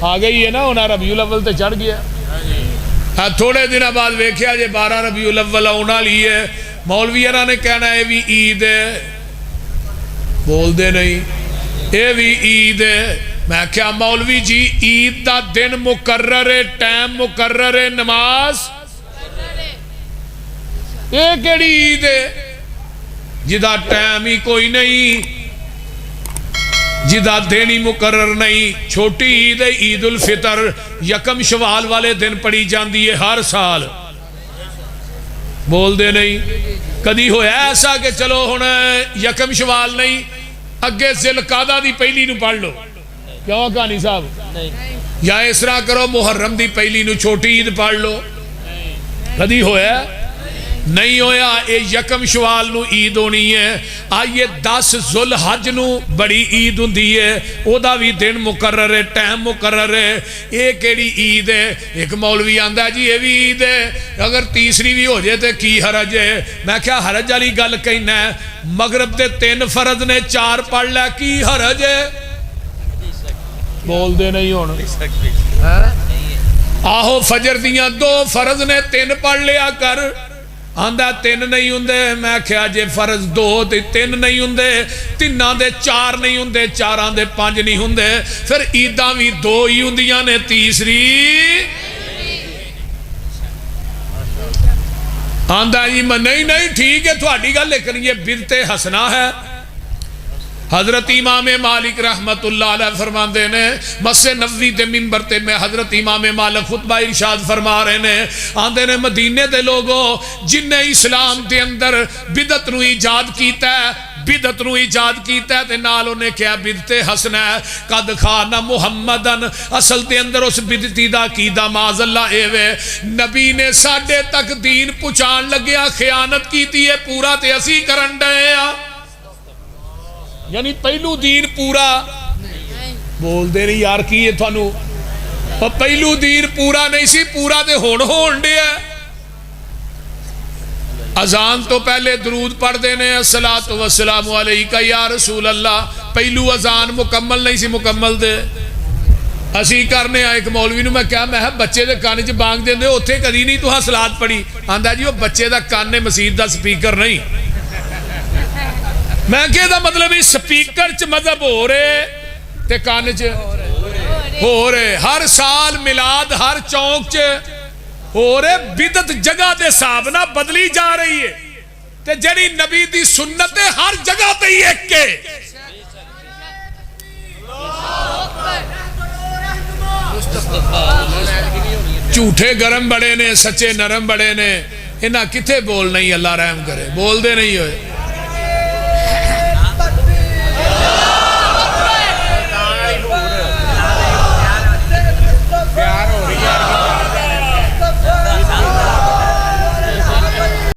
آ گئی ہے نا ہونا ربیع الاول تے چڑھ گیا ہاں تھوڑے دن بعد ویکھیا جے 12 ربیع الاول آنے والی ہے مولویاں نے کہنا ہے بھی عید ہے بول دے نہیں اے بھی عید ہے میں کیا مولوی جی عید دا دن مقرر ہے ٹائم مقرر ہے نماز اے کیڑی عید ہے جدا ٹائم ہی کوئی نہیں جدا دن ہی مقرر نہیں چھوٹی عید ہے عید الفطر یکم شوال والے دن پڑی جاندی ہے ہر سال بول دے نہیں کدی ہویا ایسا کہ چلو ہونا یکم شوال نہیں اگے ذوالقعدہ دی پہلی نو پڑھ لو کیوں کہانی صاحب یا اس طرح کرو محرم دی پہلی نو چھوٹی عید پڑھ لو کدی ہویا نہیں ہویا اے یکم شوال نو عید ہونی ہے آئیے 10 ذوالحج نو بڑی عید ہوندی ہے او دا بھی دن مقرر ہے ٹائم مقرر ہے اے کیڑی عید ہے ایک مولوی آندا ہے جی یہ بھی عید ہے اگر تیسری بھی ہو جائے تے کی حرج ہے میں کیا حرج والی گل کہنا ہے مغرب دے 3 فرض نے 4 پڑھ لے کی حرج ہے بول دے نہیں ہونا آہو فجر دیاں 2 فرض نے 3 پڑھ لیا کر آندہ 3 نہیں ہوندے میں کہا جے فرض 2 تے 3 نہیں ہوندے 3 دے 4 نہیں ہوندے 4 دے 5 نہیں ہوندے پھر عیداں بھی 2 ہی ہوندیاں نے تیسری آندہ جی نہیں ٹھیک ہے تھوڑی گل لیکن یہ بدعت حسنہ ہے حضرت امام مالک رحمت اللہ علیہ فرماندے نے مسجد نبوی دے منبر تے میں حضرت امام مالک خطبہ ارشاد فرما رہے نے آندے نے مدینے دے لوگوں جن نے اسلام دے اندر بدعت نو ایجاد کیتا ہے بدعت نو ایجاد کیتا ہے تے نال انہیں کیا بدعت حسنہ ہے قد خان محمدن اصل دے اندر اس بدعتی دا عقیدہ معاذ اللہ ایوے نبی نے ساڈے تک دین پہنچان لگیا خیانت کیتی ہے پورا تے اسی کرن ڈے یعنی پہلو دین پورا بول دے رہی یار کی یہ تھانو پہلو دین پورا نہیں سی پورا دے ہون دے ہے اذان تو پہلے درود پڑھ دینے الصلاۃ والسلام علیکہ یا رسول اللہ پہلو اذان مکمل نہیں سی مکمل دے اسی کرنے ایک مولوی نو میں کیا میں بچے دے کانے چ بانگ دے اوتھے کدی نہیں تو صلات پڑھی آندا جی وہ بچے دا کانے مسجد دا سپیکر نہیں میں کہہ دا مطلب اس سپیکر چ مذہب ہو رہے تے کان چ ہو رہے ہر سال میلاد ہر چونک چ ہو رہے بدعت جگہ دے حساب نہ بدلی جا رہی ہے تے جڑی نبی دی سنت ہے ہر جگہ تے ہی ایک کے جھوٹے گرم بڑے نے سچے نرم بڑے نے انہاں کتے بول نہیں اللہ رحم کرے بول دے نہیں ہوئے